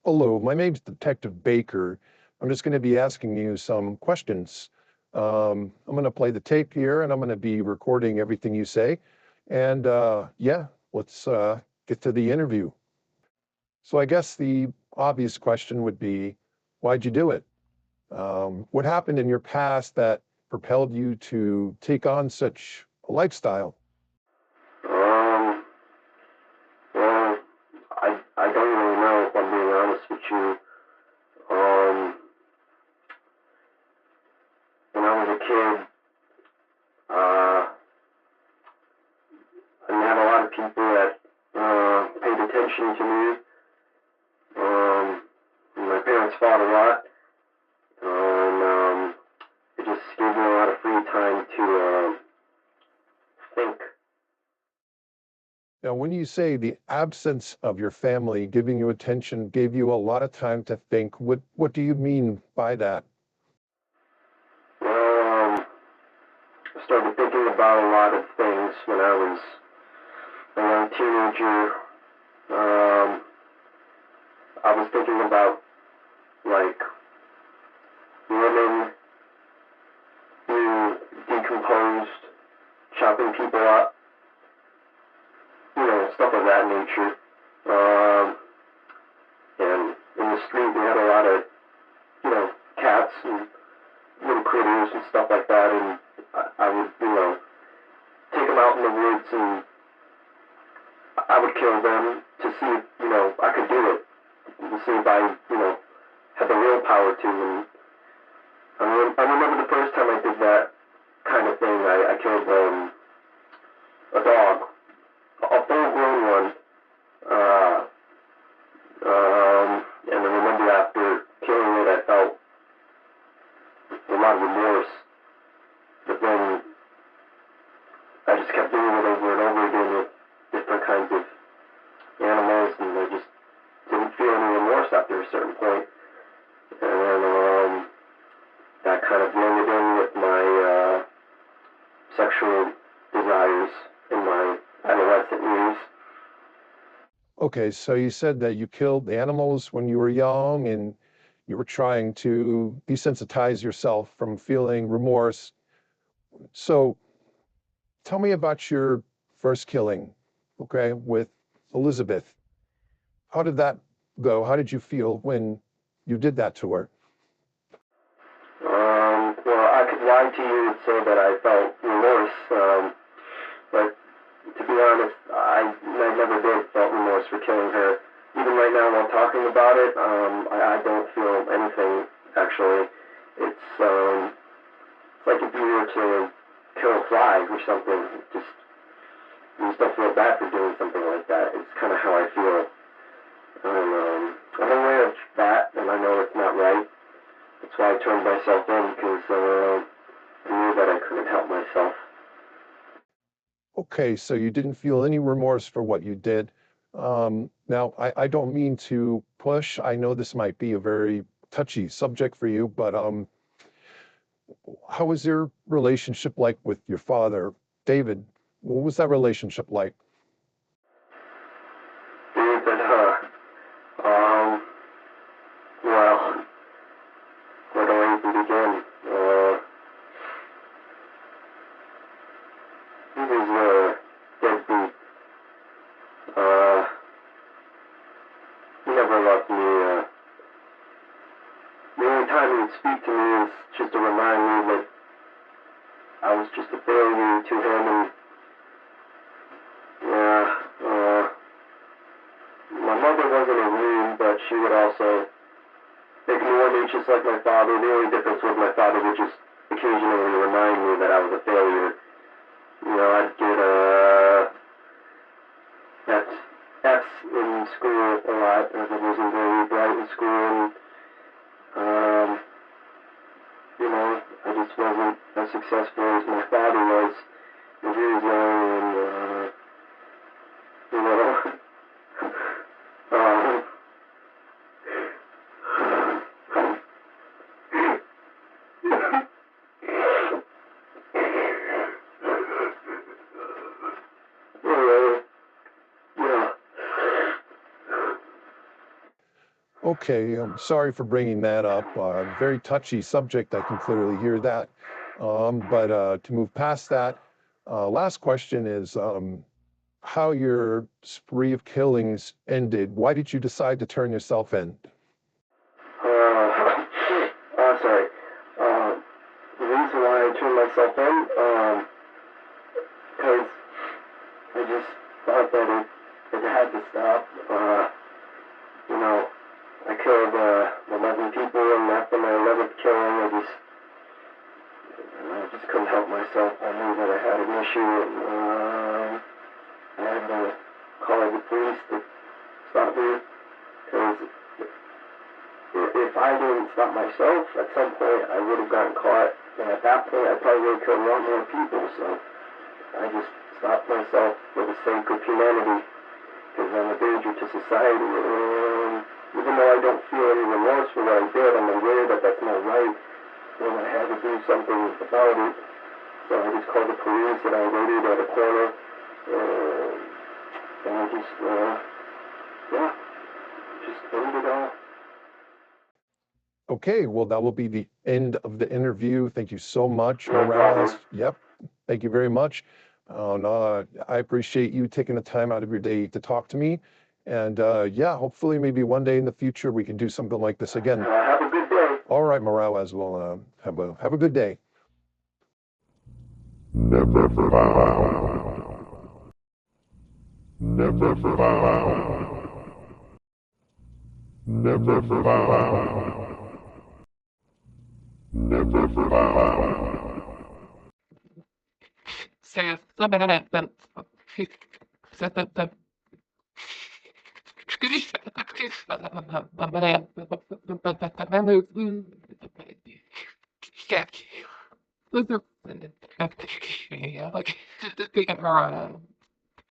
Hello, my name's Detective Baker. I'm just going to be asking you some questions. I'm going to play the tape here and I'm going to be recording everything you say. And yeah, let's get to the interview. So I guess the obvious question would be, why'd you do it? What happened in your past that propelled you to take on such a lifestyle? Um, well, I don't really know if I'm being honest with you. Um, when I was a kid, uh, I didn't have a lot of people that paid attention to me. My parents fought a lot, and it just gave me a lot of free time to think. Now, when you say the absence of your family giving you attention gave you a lot of time to think, what do you mean by that? Well, I started thinking about a lot of things when I was a young teenager. Um, I was thinking about like women being decomposed, chopping people up, stuff of that nature. Um, and in the street, we had a lot of, cats and little critters and stuff like that. And I would, take them out in the woods and I would kill them to see if, I could do it. To see if I, had the willpower to. And I remember the first time I did that kind of thing. I killed a dog, a full-grown one. Uh, and I remember after killing it, I felt a lot of remorse. But then I just kept doing it over and over again with different kinds of animals, and I just didn't feel any remorse after a certain point. And that kind of blended in with my sexual desires in my adolescent years. Okay, so you said that you killed animals when you were young and you were trying to desensitize yourself from feeling remorse. So tell me about your first killing, okay, with Elizabeth. How did that go? How did you feel when you did that to her? Well, I could lie to you and say that I felt remorse, but to be honest, I never did felt remorse for killing her. Even right now, while talking about it, I don't feel anything. Actually, it's like if you were to kill a fly or something. Just you just don't feel bad for doing something like that. It's kind of how I feel. And I'm aware of that, and I know it's not right. That's why I turned myself in because I knew that I couldn't help myself. Okay, so you didn't feel any remorse for what you did. Now, I don't mean to push. I know this might be a very touchy subject for you, but how was your relationship like with your father, David? What was that relationship like? David, um, well, where do I even begin? He was a deadbeat. Uh, he never loved me. The only time he would speak to me is just to remind me that I was just a failure to him, and yeah, my mother wasn't a rude, but she would also ignore me just like my father. The only difference was my father would just occasionally remind me that I was a failure. I'd get F's in school a lot as I wasn't very bright in school. And, I just wasn't as successful as my father was when he was young. And, you know, um, yeah. Okay, I'm sorry for bringing that up. Very touchy subject, I can clearly hear that. But to move past that, last question is how your spree of killings ended. Why did you decide to turn yourself in? Sorry. The reason why I turned myself in, because I just thought that it had to stop. You know, I killed 11 people, and after my 11th killing, I just couldn't help myself. I knew that I had an issue, and I had to call the police to stop me, because if I didn't stop myself, at some point I would have gotten caught, and at that point I probably would have killed a lot more people, so I just stopped myself for the sake of humanity, because I'm a danger to society, and even though I don't feel any remorse for what I did, I'm aware that that's not right, and I had to do something about it, so I just called the police, and I waited at a corner, and I just, yeah, just ended it all. Okay, well, that will be the end of the interview. Thank you so much, No Morales. problem. Yep, thank you very much. No, I appreciate you taking the time out of your day to talk to me. And yeah, hopefully maybe one day in the future we can do something like this again. Have a good day. All right, Morales, well, have a good day. Never found. Never found. Never found. Never found. Says the minute that said that the like